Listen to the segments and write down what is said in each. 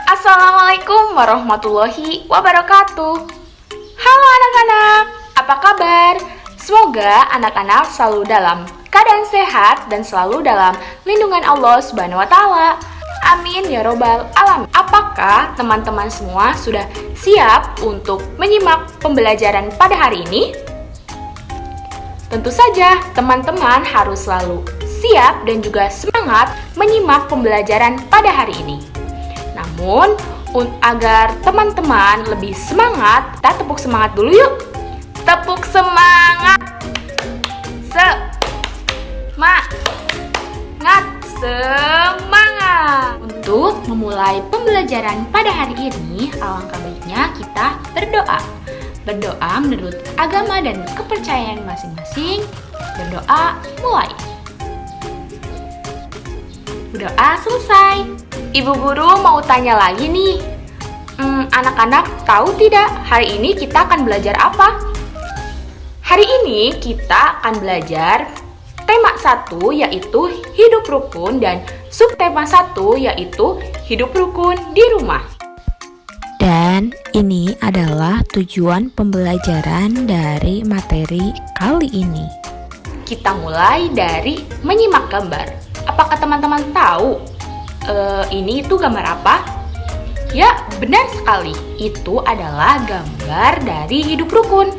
Assalamualaikum warahmatullahi wabarakatuh. Halo anak-anak, apa kabar? Semoga anak-anak selalu dalam keadaan sehat dan selalu dalam lindungan Allah Subhanahu wa Ta'ala. Amin ya robbal alamin. Apakah teman-teman semua sudah siap untuk menyimak pembelajaran pada hari ini? Tentu saja teman-teman harus selalu siap dan juga semangat menyimak pembelajaran pada hari ini. Namun, agar teman-teman lebih semangat, kita tepuk semangat dulu yuk. Tepuk semangat. Semangat. Untuk memulai pembelajaran pada hari ini, alangkah baiknya kita berdoa. Berdoa menurut agama dan kepercayaan masing-masing. Berdoa mulai. Berdoa selesai. Ibu guru mau tanya lagi nih. Anak-anak tahu tidak hari ini kita akan belajar apa? Hari ini kita akan belajar tema 1 yaitu hidup rukun dan subtema 1 yaitu hidup rukun di rumah. Dan ini adalah tujuan pembelajaran dari materi kali ini. Kita mulai dari menyimak gambar. Apakah teman-teman tahu ini itu gambar apa? Ya, benar sekali. Itu adalah gambar dari hidup rukun.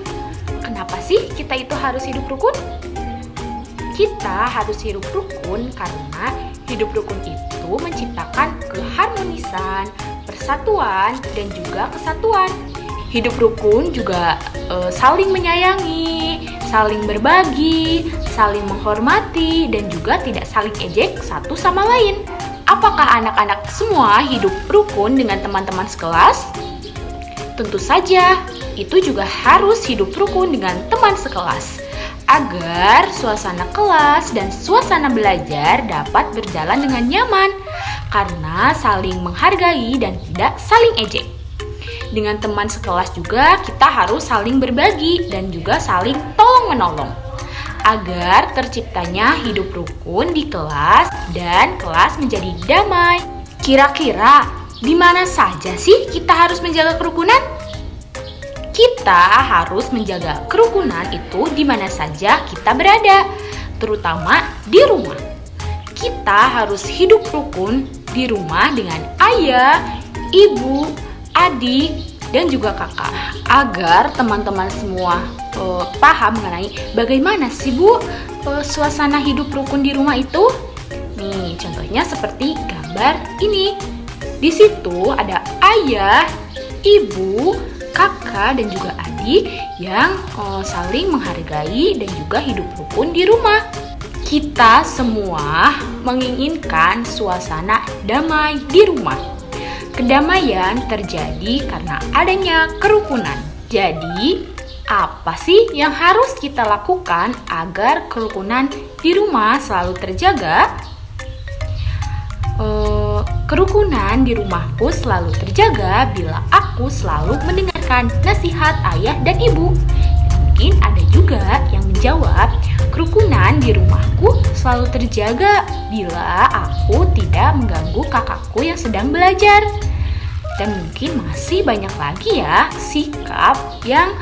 Kenapa sih kita itu harus hidup rukun? Kita harus hidup rukun karena hidup rukun itu menciptakan keharmonisan, persatuan, dan juga kesatuan. Hidup rukun juga saling menyayangi, saling berbagi, saling menghormati, dan juga tidak saling ejek satu sama lain. Apakah anak-anak semua hidup rukun dengan teman-teman sekelas? Tentu saja, itu juga harus hidup rukun dengan teman sekelas agar suasana kelas dan suasana belajar dapat berjalan dengan nyaman karena saling menghargai dan tidak saling ejek. Dengan teman sekelas juga kita harus saling berbagi dan juga saling tolong-menolong agar terciptanya hidup rukun di kelas dan kelas menjadi damai. Kira-kira di mana saja sih kita harus menjaga kerukunan? Kita harus menjaga kerukunan itu di mana saja kita berada, terutama di rumah. Kita harus hidup rukun di rumah dengan ayah, ibu, adik, dan juga kakak agar teman-teman semua paham mengenai bagaimana sih Bu suasana hidup rukun di rumah itu. Nih, contohnya seperti gambar ini. Di situ ada ayah, ibu, kakak, dan juga adik yang saling menghargai dan juga hidup rukun di rumah. Kita semua menginginkan suasana damai di rumah. Kedamaian terjadi karena adanya kerukunan. Jadi, apa sih yang harus kita lakukan agar kerukunan di rumah selalu terjaga? Kerukunan di rumahku selalu terjaga bila aku selalu mendengarkan nasihat ayah dan ibu. Dan mungkin ada juga yang menjawab, kerukunan di rumahku selalu terjaga bila aku tidak mengganggu kakakku yang sedang belajar. Dan mungkin masih banyak lagi ya sikap yang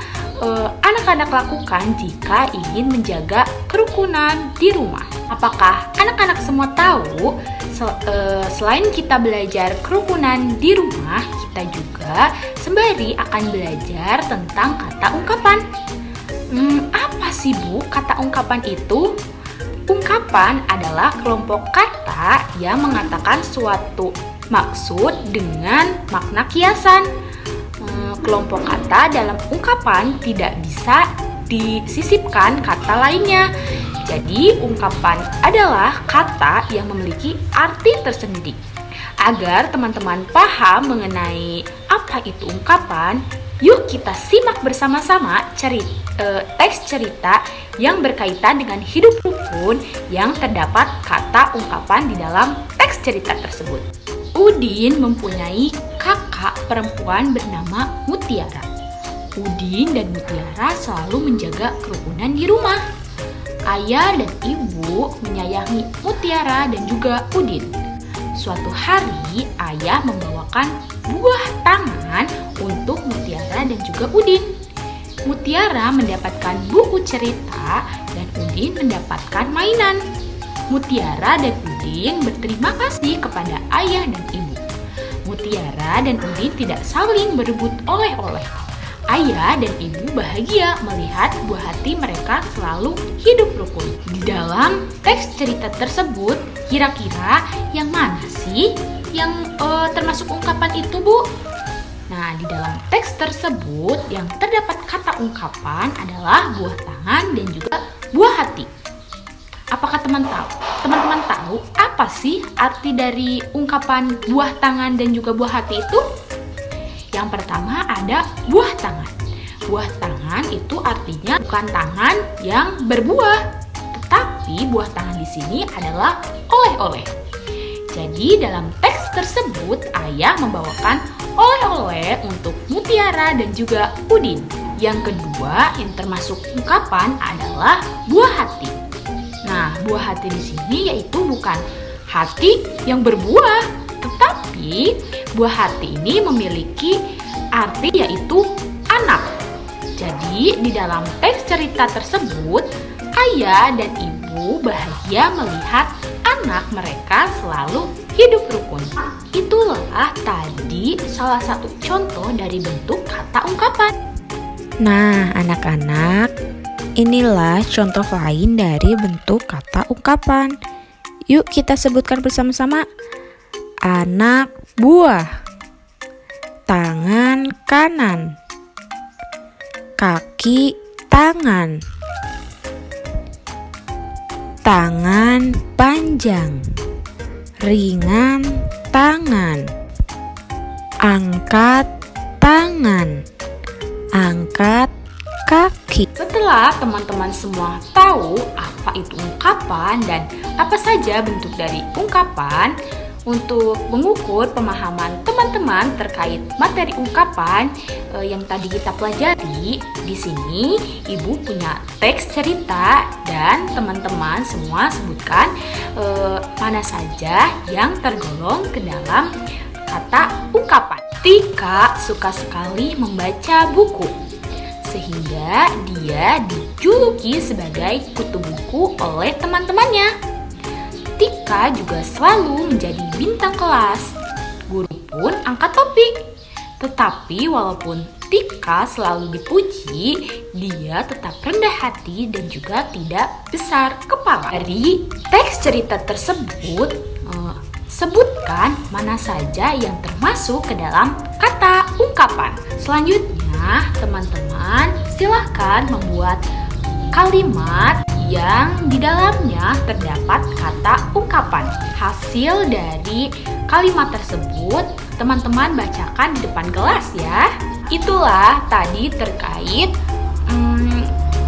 anak-anak lakukan jika ingin menjaga kerukunan di rumah. Apakah anak-anak semua tahu selain kita belajar kerukunan di rumah, kita juga sembari akan belajar tentang kata ungkapan. Apa sih Bu kata ungkapan itu? Ungkapan adalah kelompok kata yang mengatakan suatu maksud dengan makna kiasan. Kelompok kata dalam ungkapan tidak bisa disisipkan kata lainnya. Jadi, ungkapan adalah kata yang memiliki arti tersendiri. Agar teman-teman paham mengenai apa itu ungkapan, yuk kita simak bersama-sama teks cerita yang berkaitan dengan hidup rukun yang terdapat kata ungkapan di dalam teks cerita tersebut. Udin mempunyai kakak perempuan bernama Mutiara. Udin dan Mutiara selalu menjaga kerukunan di rumah. Ayah dan ibu menyayangi Mutiara dan juga Udin. Suatu hari, ayah membawakan buah tangan untuk Mutiara dan juga Udin. Mutiara mendapatkan buku cerita dan Udin mendapatkan mainan. Mutiara dan Udin berterima kasih kepada ayah dan ibu. Mutiara dan Udin tidak saling berebut oleh-oleh. Ayah dan ibu bahagia melihat buah hati mereka selalu hidup rukun. Di dalam teks cerita tersebut, kira-kira yang mana sih yang termasuk ungkapan itu, Bu? Nah, di dalam teks tersebut yang terdapat kata ungkapan adalah buah tangan dan juga buah hati. Apakah teman-teman tahu apa sih arti dari ungkapan buah tangan dan juga buah hati itu? Yang pertama ada buah tangan. Buah tangan itu artinya bukan tangan yang berbuah, tetapi buah tangan di sini adalah oleh-oleh. Jadi dalam teks tersebut ayah membawakan oleh-oleh untuk Mutiara dan juga Udin. Yang kedua yang termasuk ungkapan adalah buah hati. Nah, buah hati di sini yaitu bukan hati yang berbuah, tetapi buah hati ini memiliki arti yaitu anak. Jadi di dalam teks cerita tersebut, ayah dan ibu bahagia melihat anak mereka selalu hidup rukun. Itulah tadi salah satu contoh dari bentuk kata ungkapan. Nah, anak-anak, inilah contoh lain dari bentuk kata ungkapan. Yuk kita sebutkan bersama-sama. Anak buah, tangan kanan, kaki tangan, tangan panjang, ringan tangan, angkat tangan, angkat kaki. Setelah teman-teman semua tahu apa itu ungkapan dan apa saja bentuk dari ungkapan, untuk mengukur pemahaman teman-teman terkait materi ungkapan yang tadi kita pelajari, di sini Ibu punya teks cerita dan teman-teman semua sebutkan mana saja yang tergolong ke dalam kata ungkapan. Tika suka sekali membaca buku, sehingga dia dijuluki sebagai kutu buku oleh teman-temannya. Tika juga selalu menjadi bintang kelas. Guru pun angkat topi. Tetapi walaupun Tika selalu dipuji, dia tetap rendah hati dan juga tidak besar kepala. Dari teks cerita tersebut, sebutkan mana saja yang termasuk ke dalam kata ungkapan. Selanjutnya, teman-teman silahkan membuat kalimat yang di dalamnya terdapat kata ungkapan. Hasil dari kalimat tersebut teman-teman bacakan di depan kelas ya. Itulah tadi terkait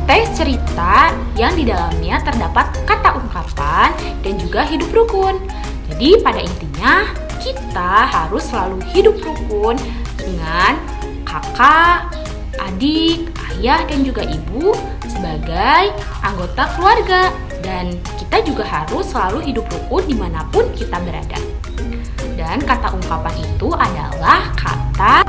teks cerita yang di dalamnya terdapat kata ungkapan dan juga hidup rukun. Jadi pada intinya kita harus selalu hidup rukun dengan kakak, adik, ayah dan juga ibu sebagai anggota keluarga, dan kita juga harus selalu hidup rukun dimanapun kita berada. Dan kata ungkapan itu adalah kata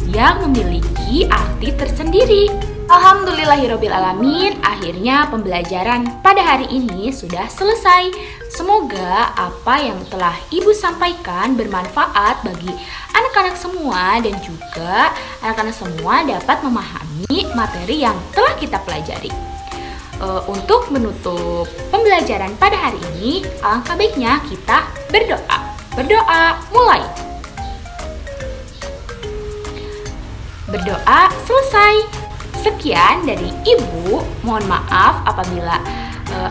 yang memiliki arti tersendiri. Alhamdulillahirrabbilalamin, akhirnya pembelajaran pada hari ini sudah selesai. Semoga apa yang telah Ibu sampaikan bermanfaat bagi anak-anak semua dan juga anak-anak semua dapat memahami materi yang telah kita pelajari. Untuk menutup pembelajaran pada hari ini, alangkah baiknya kita berdoa. Berdoa mulai. Berdoa selesai. Sekian dari Ibu. Mohon maaf apabila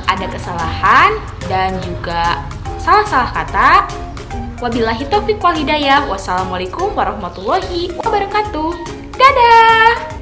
ada kesalahan dan juga salah-salah kata. Wabillahi taufiq wal hidayah. Wassalamualaikum warahmatullahi wabarakatuh. Dadah.